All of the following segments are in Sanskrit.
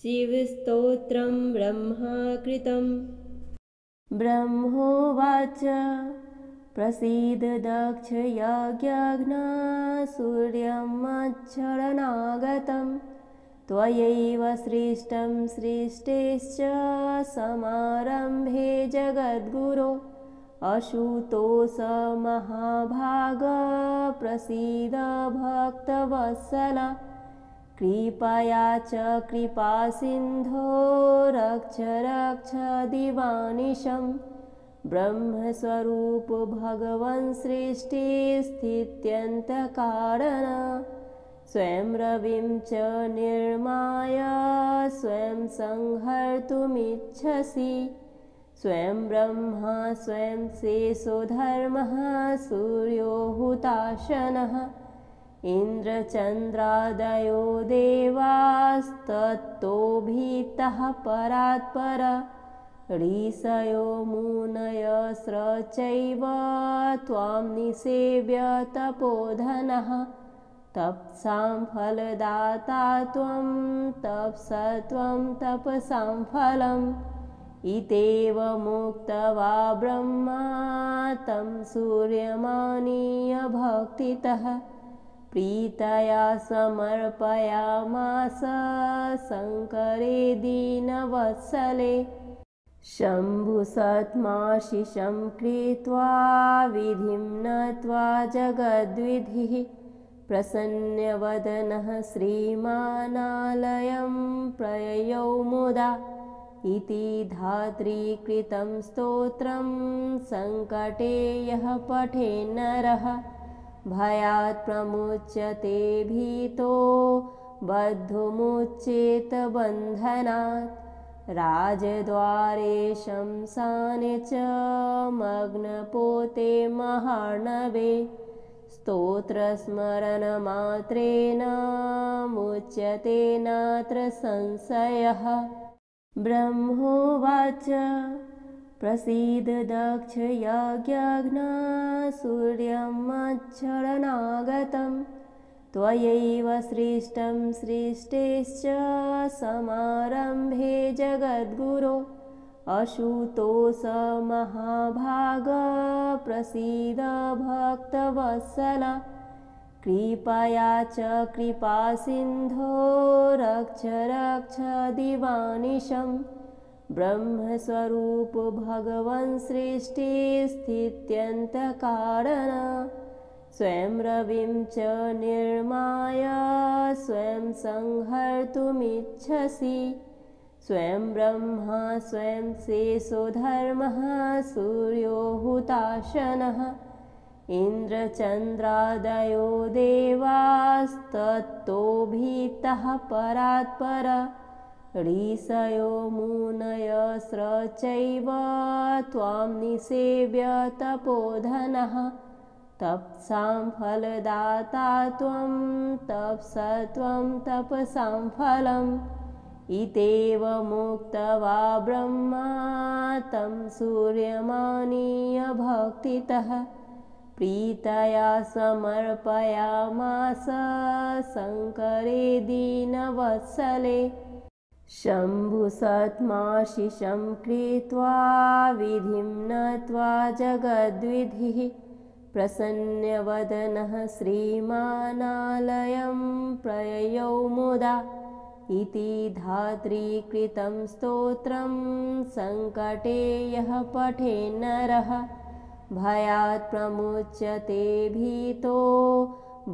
शिवस्तोत्रं ब्रह्मा कृतं। ब्रह्मोवाच प्रसीद दक्ष यज्ञघ्ना सूर्यमच्छरणागतं त्वयैव सृष्टं सृष्टेश्च समारम्भे जगद्गुरो अशुतोष महाभाग प्रसीद भक्तवत्सल कृपया च कृपासिन्धो रक्ष रक्ष दिवानिशं ब्रह्मस्वरूप भगवन् सृष्टिस्थित्यन्तकारण स्वयं रविं च निर्माय स्वयं संहर्तुमिच्छसि स्वयं ब्रह्मा स्वयं शेषो धर्मः सूर्यो हुताशनः इन्द्रचन्द्रादयो देवास्तत्तोभितः परात्पर ऋषयो मुनयस्रचैव त्वां निसेव्य तपोधनः तप्सां फलदाता त्वं तपसत्वं तपसां फलम् इत्येव मुक्त्वा ब्रह्मा तं सूर्यमानीय भक्तितः प्रीतया समर्पयामास शङ्करे दीनवत्सले शम्भुसत्माशिषं कृत्वा विधिं नत्वा जगद्विधिः प्रसन्नवदनः श्रीमानालयं प्रययौ मुदा इति धात्रीकृतं स्तोत्रं सङ्कटे यः पठेन्नरः भयात् प्रमुच्यते भीतो बद्धुमुच्येत बन्धनात् राजद्वारे शंसाने च मग्नपोते महार्णवे स्तोत्रस्मरणमात्रेण मुच्यते नात्र संशयः ब्रह्मोवाच प्रसीद दक्ष यज्ञघ्ना सूर्यमच्छरणागतं त्वयैव सृष्टं सृष्टेश्च समारम्भे जगद्गुरो अशुतोष महाभाग प्रसीद भक्तवत्सल कृपया च कृपासिन्धो रक्ष रक्ष दिवानिशं ब्रह्मस्वरूप भगवन् सृष्टिस्थित्यन्तकारण स्वयं रविं च निर्माय स्वयं संहर्तुमिच्छसि स्वयं ब्रह्मा स्वयं शेषो धर्मः सूर्यो हुताशनः इन्द्रचन्द्रादयो देवास्तत्तोभितः परात्पर ऋषयो मुनयस्रचैव त्वां निसेव्य तपोधनः तप्सां फलदाता त्वं तपसत्वं तपसां फलम् इत्येव मुक्त्वा ब्रह्मा तं सूर्यमानीय भक्तितः प्रीतया समर्पयामास शङ्करे दीनवत्सले शम्भुसत्माशिषं कृत्वा विधिं नत्वा जगद्विधिः प्रसन्नवदनः श्रीमानालयं प्रययौ मुदा इति धात्रीकृतं स्तोत्रं सङ्कटे यः पठेन्नरः भयात् प्रमुच्यते भीतो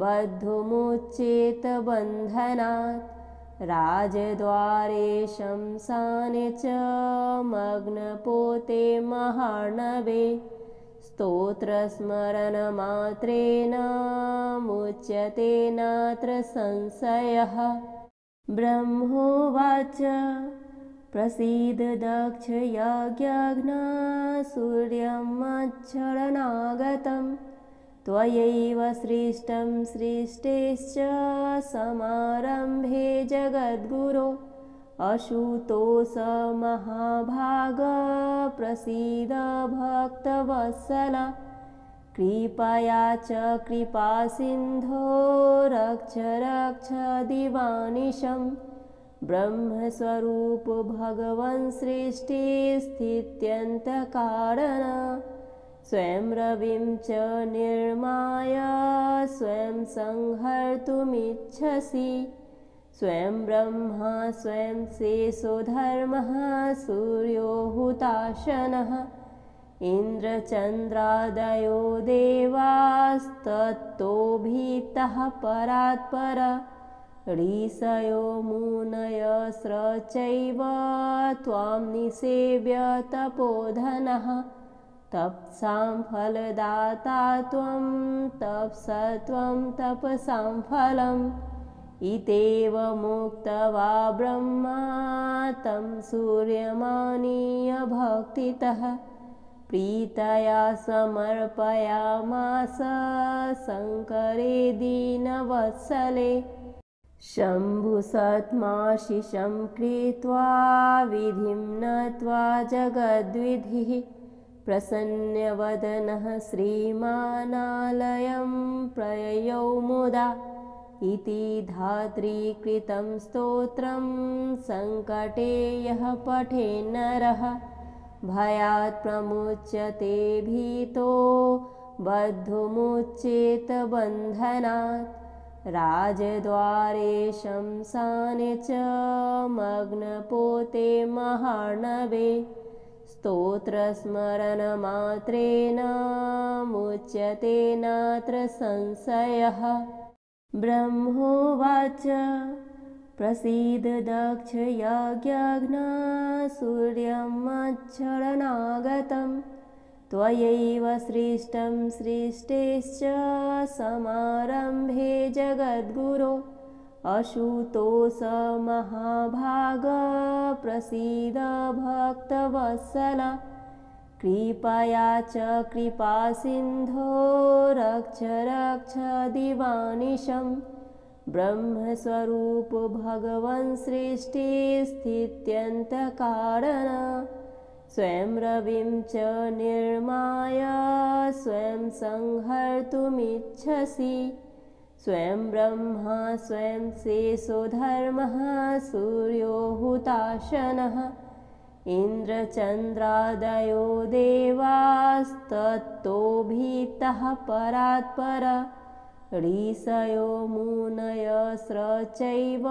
बद्धुमुच्येत बन्धनात् राजद्वारे शंसाने च मग्नपोते महार्णवे स्तोत्रस्मरणमात्रेण मुच्यते नात्र संशयः ब्रह्मोवाच प्रसीद दक्ष यज्ञघ्ना सूर्यमच्छरणागतं त्वयैव सृष्टं सृष्टेश्च समारम्भे जगद्गुरो अशुतोष महाभाग प्रसीद भक्तवत्सल कृपया च कृपासिन्धो रक्ष रक्ष दिवानिशं ब्रह्मस्वरूप भगवन् सृष्टिस्थित्यन्तकारण स्वयं रविं च निर्माय स्वयं संहर्तुमिच्छसि स्वयं ब्रह्मा स्वयं शेषो धर्मः सूर्यो हुताशनः इन्द्रचन्द्रादयो देवास्तत्तोभितः परात्पर ऋषयो मुनयस्रचैव त्वां निसेव्य तपोधनः तप्सां फलदाता त्वं तपसत्वं तपसां फलम् इत्येव मुक्त्वा ब्रह्मा तं सूर्यमानीय भक्तितः प्रीतया समर्पयामास शङ्करे दीनवत्सले शम्भुसत्माशिषं कृत्वा विधिं नत्वा जगद्विधिः प्रसन्नवदनः श्रीमानालयं प्रययौ मुदा इति धात्रीकृतं स्तोत्रं सङ्कटे यः पठेन्नरः भयात् प्रमुच्यते भीतो बद्धुमुच्येत बन्धनात् राजद्वारे शंसाने च मग्नपोते महार्णवे स्तोत्रस्मरणमात्रेण मुच्यते नात्र संशयः ब्रह्मोवाच प्रसीद दक्ष यज्ञघ्ना सूर्यं मच्छरणागतं त्वयैव सृष्टं सृष्टेश्च समारम्भे जगद्गुरो अशुतोष महाभाग प्रसीद भक्तवत्सल कृपया च कृपासिन्धो रक्ष रक्ष दिवानिशं ब्रह्मस्वरूप भगवन् सृष्टिस्थित्यन्तकारण स्वयं रविं च निर्माय स्वयं संहर्तुमिच्छसि स्वयं ब्रह्मा स्वयं शेषो धर्मः सूर्यो हुताशनः इन्द्रचन्द्रादयो देवास्तत्तोभितः परात्पर ऋषयो मुनयस्रचैव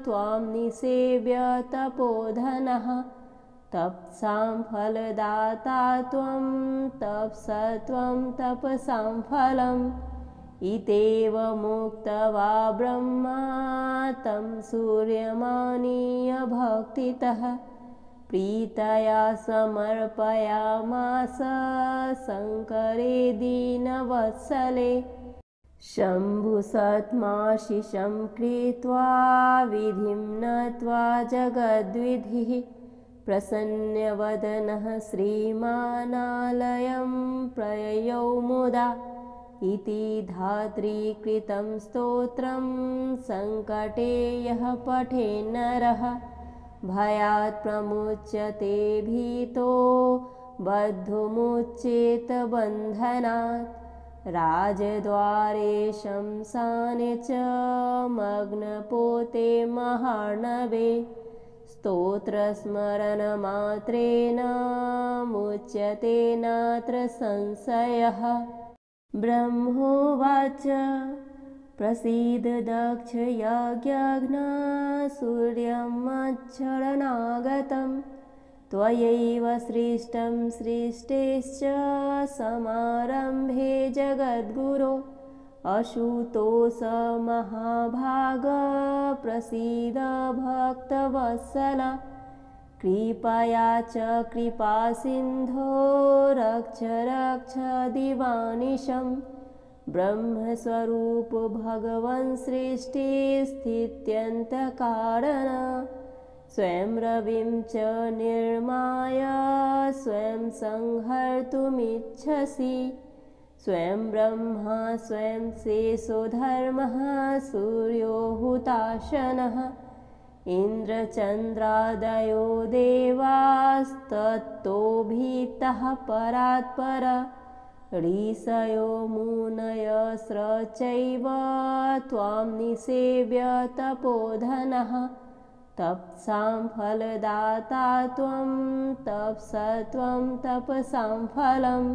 त्वां निसेव्य तपोधनः तप्सां फलदाता त्वं तपसत्वं तपसां फलम् इत्येव मुक्त्वा ब्रह्मा तं सूर्यमानीय भक्तितः प्रीतया समर्पयामास शङ्करे दीनवत्सले शम्भुसत्माशिषं कृत्वा विधिं नत्वा जगद्विधिः प्रसन्नवदनः श्रीमानालयं प्रययौ मुदा इति धात्रीकृतं स्तोत्रं सङ्कटे यः पठेन्नरः भयात् प्रमुच्यते भीतो बद्धुमुच्येत बन्धनात् राजद्वारे शंसाने च मग्नपोते महार्णवे स्तोत्रस्मरणमात्रेण मुच्यते नात्र संशयः ब्रह्मोवाच प्रसीद दक्ष यज्ञघ्ना सूर्यं मच्छरणागतं त्वयैव सृष्टं सृष्टेश्च समारम्भे जगद्गुरो अशुतोष महाभाग प्रसीद भक्तवत्सल कृपया च कृपासिन्धो रक्ष रक्ष दिवानिशं ब्रह्मस्वरूप भगवन् सृष्टिस्थित्यन्तकारण स्वयं रविं च निर्माय स्वयं संहर्तुमिच्छसि स्वयं ब्रह्मा स्वयं शेषो धर्मः सूर्यो हुताशनः इन्द्रचन्द्रादयो देवास्तत्तोभितः परात्पर ऋषयो मुनयस्रचैव त्वां निसेव्य तपोधनः तपसां फलदाता त्वं तपसत्वं तपसां फलम्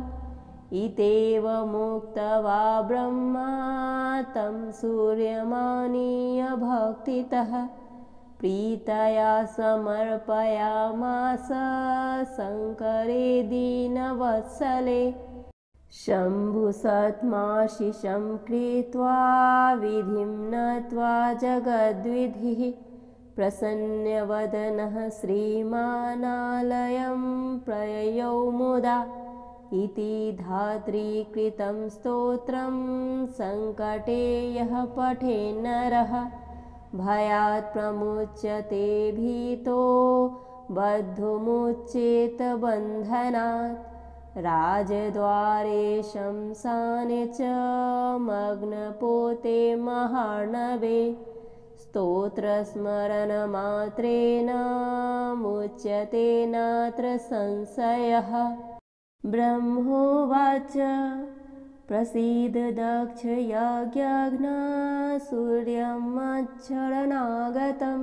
इत्येव मुक्त्वा ब्रह्मा तं सूर्यमानीय भक्तितः प्रीतया समर्पयामास शङ्करे दीनवत्सले। शम्भुसत्माशिषं कृत्वा विधिं नत्वा जगद्विधिः प्रसन्नवदनः श्रीमानालयं प्रययौ मुदा इति धात्रीकृतं स्तोत्रं सङ्कटे यः पठेन्नरः भयात् प्रमुच्यते भीतो बद्धुमुच्येत बन्धनात्। राजद्वारे शंसाने च मग्नपोते महार्णवे स्तोत्रस्मरणमात्रेण मुच्यते नात्र संशयः। ब्रह्मोवाच प्रसीद दक्ष यज्ञघ्ना सूर्यमच्छरणागतं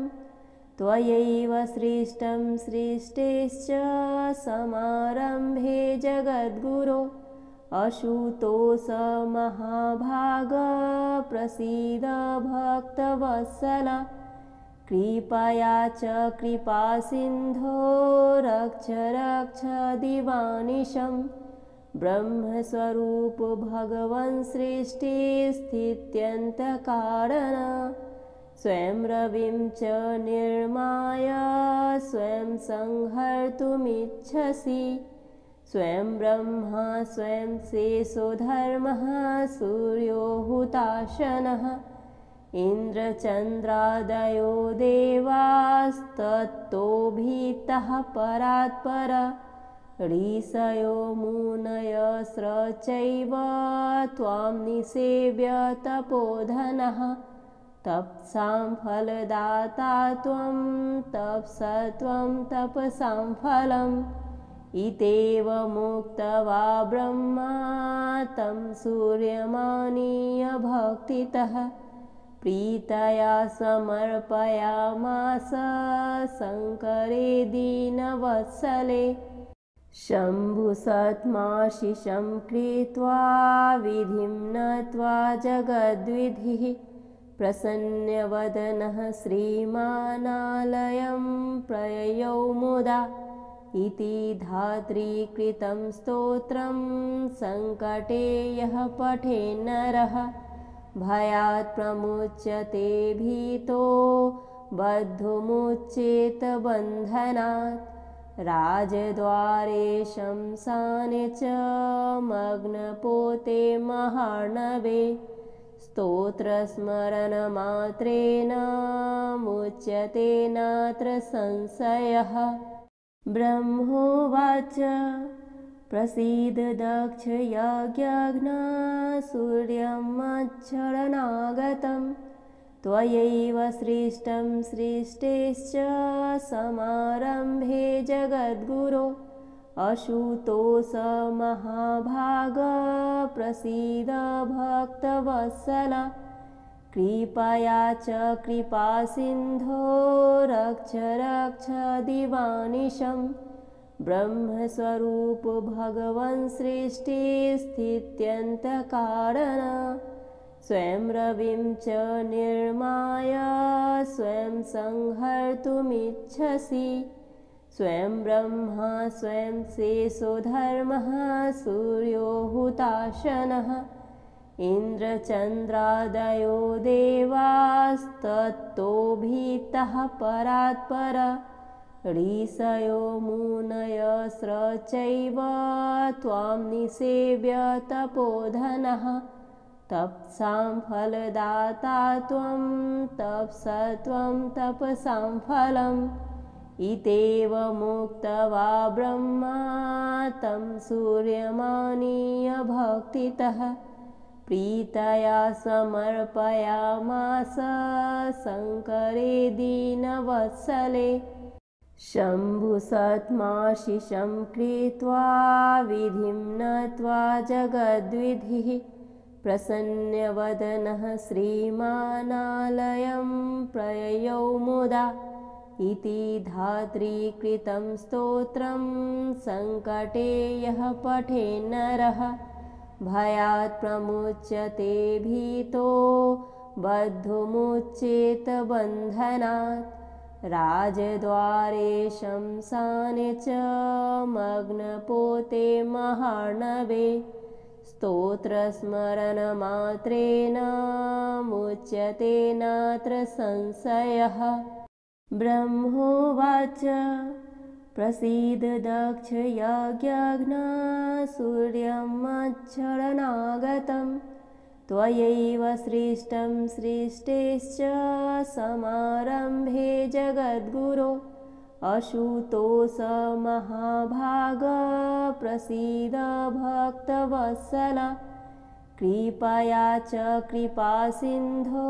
त्वयैव सृष्टं सृष्टेश्च समारम्भे जगद्गुरो अशुतोष महाभाग प्रसीद भक्तवत्सल कृपया च कृपासिन्धो रक्ष रक्ष दिवानिशं ब्रह्मस्वरूप भगवन् सृष्टिस्थित्यन्तकारण स्वयं रविं च निर्माय स्वयं संहर्तुमिच्छसि स्वयं ब्रह्मा स्वयं शेषो धर्मः सूर्यो हुताशनः इन्द्रचन्द्रादयो देवास्तत्तोभितः परात्पर ऋषयो मुनयस्रश्चैव त्वां निसेव्य तपोधनः तपसां फलदाता त्वं तपसत्वं तपसां फलम् इत्येव मुक्त्वा ब्रह्मा तं सूर्यमानीय भक्तितः प्रीतया समर्पयामास शङ्करे दीनवत्सले। शम्भुसत्माशिषं कृत्वा विधिं नत्वा जगद्विधिः प्रसन्नवदनः श्रीमानालयं प्रययौ मुदा इति धात्रीकृतं स्तोत्रं सङ्कटे यः पठेन्नरः भयात् प्रमुच्यते भीतो बद्धुमुच्येत बन्धनात्। राजद्वारे शंसाने च मग्नपोते महार्णवे स्तोत्रस्मरणमात्रेण मुच्यते नात्र संशयः। ब्रह्मोवाच प्रसीद दक्ष यज्ञघ्ना सूर्यमच्छरणागतं त्वयैव सृष्टं सृष्टेश्च समारम्भे जगद्गुरो अशुतोष महाभाग प्रसीद भक्तवत्सल कृपया च कृपासिन्धो रक्ष रक्ष दिवानिशं ब्रह्मस्वरूप भगवन् सृष्टिस्थित्यन्तकारण स्वयं रविं च निर्माय स्वयं संहर्तुमिच्छसि स्वयं ब्रह्मा स्वयं शेषो धर्मः सूर्यो हुताशनः इन्द्रचन्द्रादयो देवास्तत्तोभितः परात्पर ऋषयो मुनयस्रश्चैव त्वां निसेव्य तपोधनः तपसां फलदाता त्वं तपसत्वं तपसां फलम् इत्येव मुक्त्वा ब्रह्मा तं सूर्यमानीय भक्तितः प्रीतया समर्पयामास शङ्करे दीनवत्सले। शम्भुसत्माशिषं कृत्वा विधिं नत्वा जगद्विधिः प्रसन्नवदनः श्रीमानालयं प्रययौ मुदा इति धात्रीकृतं स्तोत्रं सङ्कटे यः पठेन्नरः भयात् प्रमुच्यते भीतो बद्धुमुच्येत बन्धनात् राजद्वारे शंसाने च मग्नपोते महार्णवे स्तोत्रस्मरणमात्रेण मुच्यते नात्र संशयः। ब्रह्मोवाच प्रसीद दक्ष यज्ञघ्ना सूर्यमच्छरणागतं त्वयैव सृष्टं सृष्टेश्च समारम्भे जगद्गुरो अशुतोष महाभाग प्रसीद भक्तवत्सल कृपया च कृपासिन्धो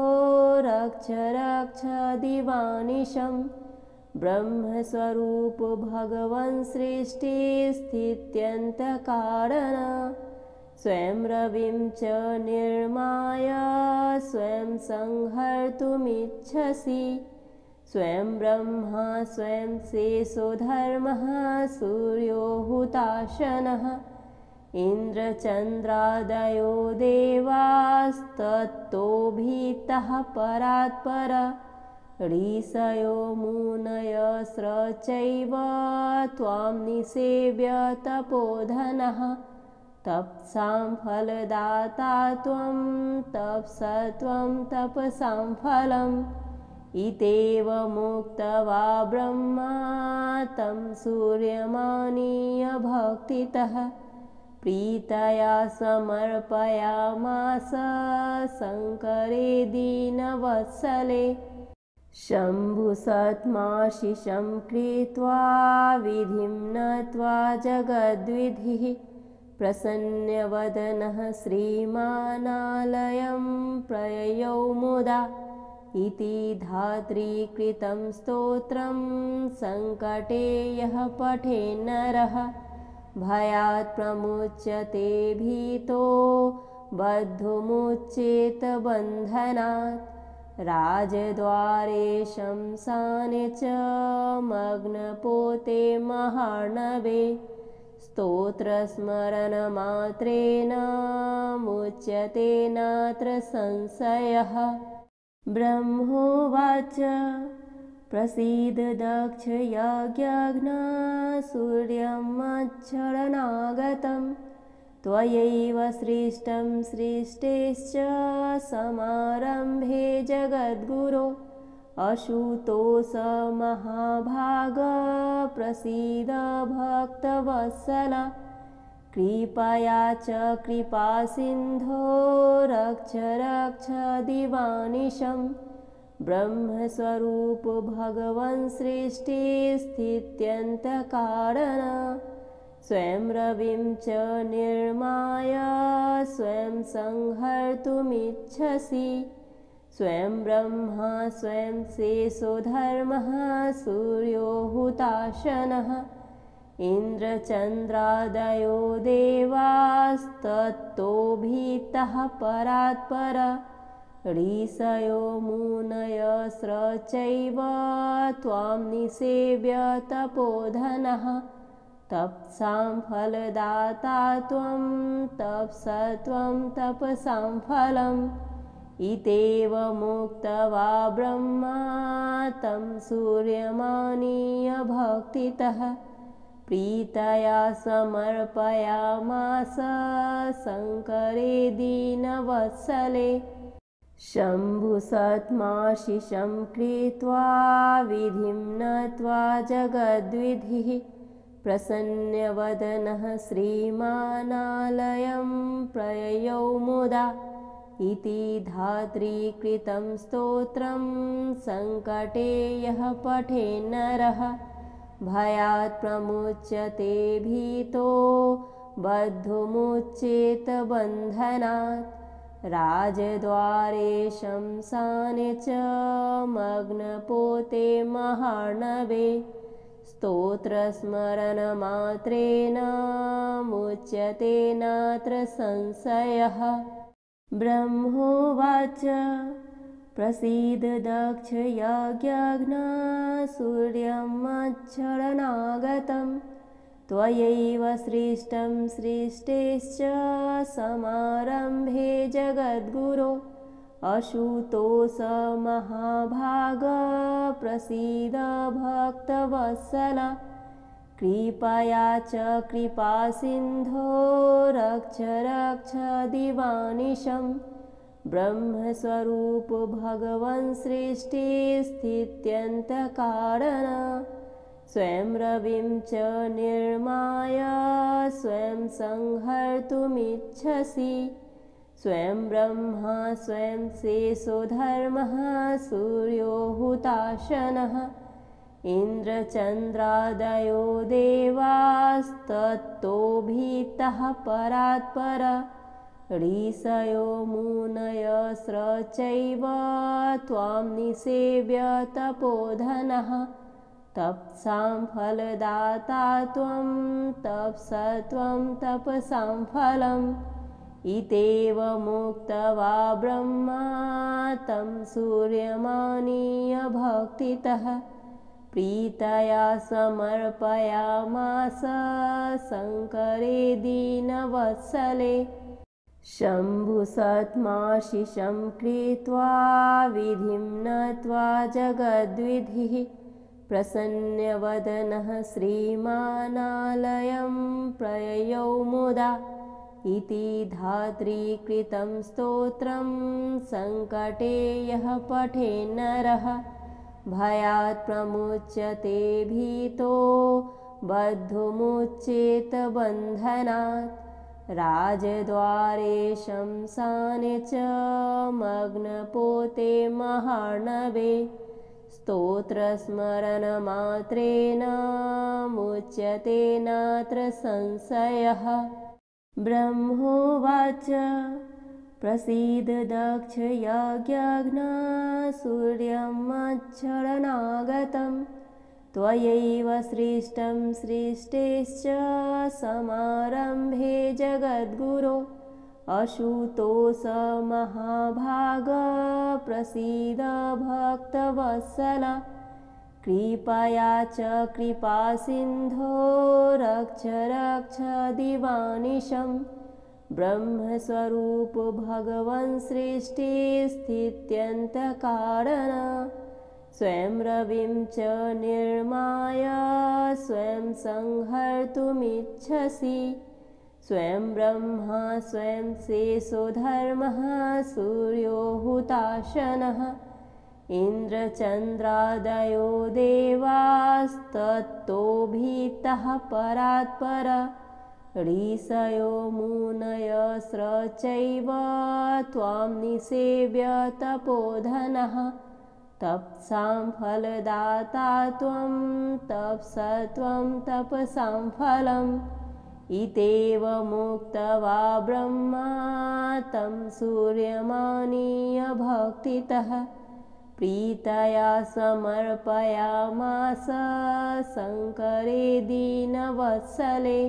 रक्ष रक्ष दिवानिशं ब्रह्मस्वरूप भगवन् सृष्टिस्थित्यन्तकारण स्वयं रविं च निर्माय स्वयं संहर्तुमिच्छसि स्वयं ब्रह्मा स्वयं शेषो धर्मः सूर्यो हुताशनः इन्द्रचन्द्रादयो देवास्तत्तोभितः परात्पर ऋषयो मुनयस्रचैव त्वां निसेव्य तपोधनः तप्सां फलदाता त्वं तपसत्वं तपसां फलम् इत्येव मुक्त्वा ब्रह्मा तं सूर्यमानीय भक्तितः प्रीतया समर्पयामास शङ्करे दीनवत्सले शम्भुसत्माशिषं कृत्वा विधिं नत्वा जगद्विधिः प्रसन्नवदनः श्रीमानालयं प्रययौ मुदा इति धात्रीकृतं स्तोत्रं सङ्कटे यः पठेन्नरः भयात् प्रमुच्यते भीतो बद्धुमुच्येत बन्धनात् राजद्वारे शंसाने च मग्नपोते महार्णवे स्तोत्रस्मरणमात्रेण मुच्यते नात्र संशयः। ब्रह्मोवाच प्रसीद दक्ष यज्ञघ्ना सूर्यमच्छरणागतं त्वयैव सृष्टं सृष्टेश्च समारम्भे जगद्गुरो अशुतोष महाभाग प्रसीद भक्तवत्सल कृपया च कृपासिन्धो रक्ष रक्ष दिवानिशं ब्रह्मस्वरूप भगवन् सृष्टिस्थित्यन्तकारण स्वयं रविं च निर्माय स्वयं संहर्तुमिच्छसि स्वयं ब्रह्मा स्वयं शेषो धर्मः सूर्यो हुताशनः इन्द्रचन्द्रादयो देवास्तत्तोभितः परात्पर ऋषयो मुनयस्रचैव त्वां निसेव्य तपोधनः तप्सां फलदाता त्वं तपसत्वं तपसां फलम् इत्येव मुक्त्वा ब्रह्मा तं सूर्यमानीय भक्तितः प्रीतया समर्पयामास शङ्करे दीनवत्सले शम्भुसत्माशिषं कृत्वा विधिं नत्वा जगद्विधिः प्रसन्नवदनः श्रीमानालयं प्रययौ मुदा इति धात्रीकृतं स्तोत्रं सङ्कटे यः पठेन्नरः भयात् प्रमुच्यते भीतो बद्धुमुच्येत बन्धनात् राजद्वारे शंसाने च मग्नपोते महार्णवे स्तोत्रस्मरणमात्रेण मुच्यते नात्र संशयः। ब्रह्मोवाच प्रसीद दक्ष यज्ञघ्ना सूर्यमच्छरणागतं त्वयैव सृष्टं सृष्टेश्च समारम्भे जगद्गुरो अशुतोष महाभाग प्रसीद भक्तवत्सल कृपया च कृपासिन्धो रक्ष रक्ष दिवानिशं ब्रह्मस्वरूप भगवन् सृष्टिस्थित्यन्तकारण स्वयं रविं च निर्माय स्वयं संहर्तुमिच्छसि स्वयं ब्रह्मा स्वयं शेषो धर्मः सूर्यो हुताशनः इन्द्रचन्द्रादयो देवास्तत्तोभितः परात्पर ऋषयो मुनयस्रचैव त्वां निसेव्य तपोधनः तप्सां फलदाता त्वं तपसत्वं तपसां फलम् इत्येव मुक्त्वा ब्रह्मा तं सूर्यमानीय भक्तितः प्रीतया समर्पयामास शङ्करे दीनवत्सले शम्भुसत्माशिषं कृत्वा विधिं नत्वा जगद्विधिः प्रसन्नवदनः श्रीमानालयं प्रययौ मुदा इति धात्रीकृतं स्तोत्रं सङ्कटे यः पठेन्नरः भयात् प्रमुच्यते भीतो बद्धुमुच्येत बन्धनात् राजद्वारे शंसाने च मग्नपोते महार्णवे स्तोत्रस्मरणमात्रेण मुच्यते नात्र संशयः ब्रह्मोवाच प्रसीद दक्ष यज्ञघ्ना सूर्यमच्छरणागतं त्वयैव सृष्टं सृष्टेश्च समारम्भे जगद्गुरो अशुतोष महाभाग प्रसीद भक्तवत्सल कृपया च कृपासिन्धो रक्ष रक्ष दिवानिशं ब्रह्मस्वरूप भगवन् सृष्टिस्थित्यन्तकारण स्वयं रविं च निर्माय स्वयं संहर्तुमिच्छसि स्वयं ब्रह्मा स्वयं शेषो धर्मः सूर्यो हुताशनः इन्द्रचन्द्रादयो देवास्तत्तोभितः परात्पर ऋषयो मुनयस्रचैव त्वां निसेव्य तपोधनः तप्सां फलदाता त्वं तपसत्वं तपसां फलम् इत्येव मुक्त्वा ब्रह्मा तं सूर्यमानीय भक्तितः प्रीतया समर्पयामास शङ्करे दीनवत्सले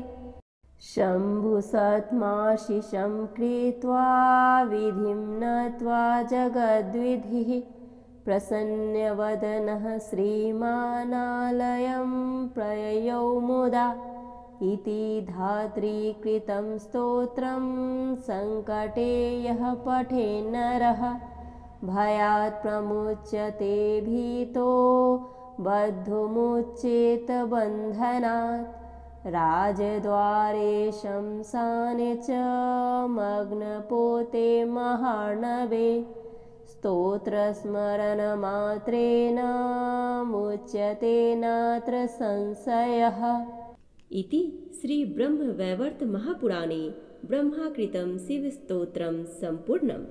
शम्भुसत्माशिषं कृत्वा विधिं नत्वा जगद्विधिः प्रसन्नवदनः श्रीमानालयं प्रययौ मुदा इति धात्रीकृतं स्तोत्रं सङ्कटे यः पठेन्नरः भयात् प्रमुच्यते भीतो बद्धुमुच्येत बन्धनात् राजद्वारे शंसाने च मग्नपोते महार्णवे स्तोत्रस्मरणमात्रेण मुच्यते नात्र संशयः इति श्री ब्रह्मवैवर्त महापुराणे ब्रह्माकृतं शिवस्तोत्रं सम्पूर्णम्।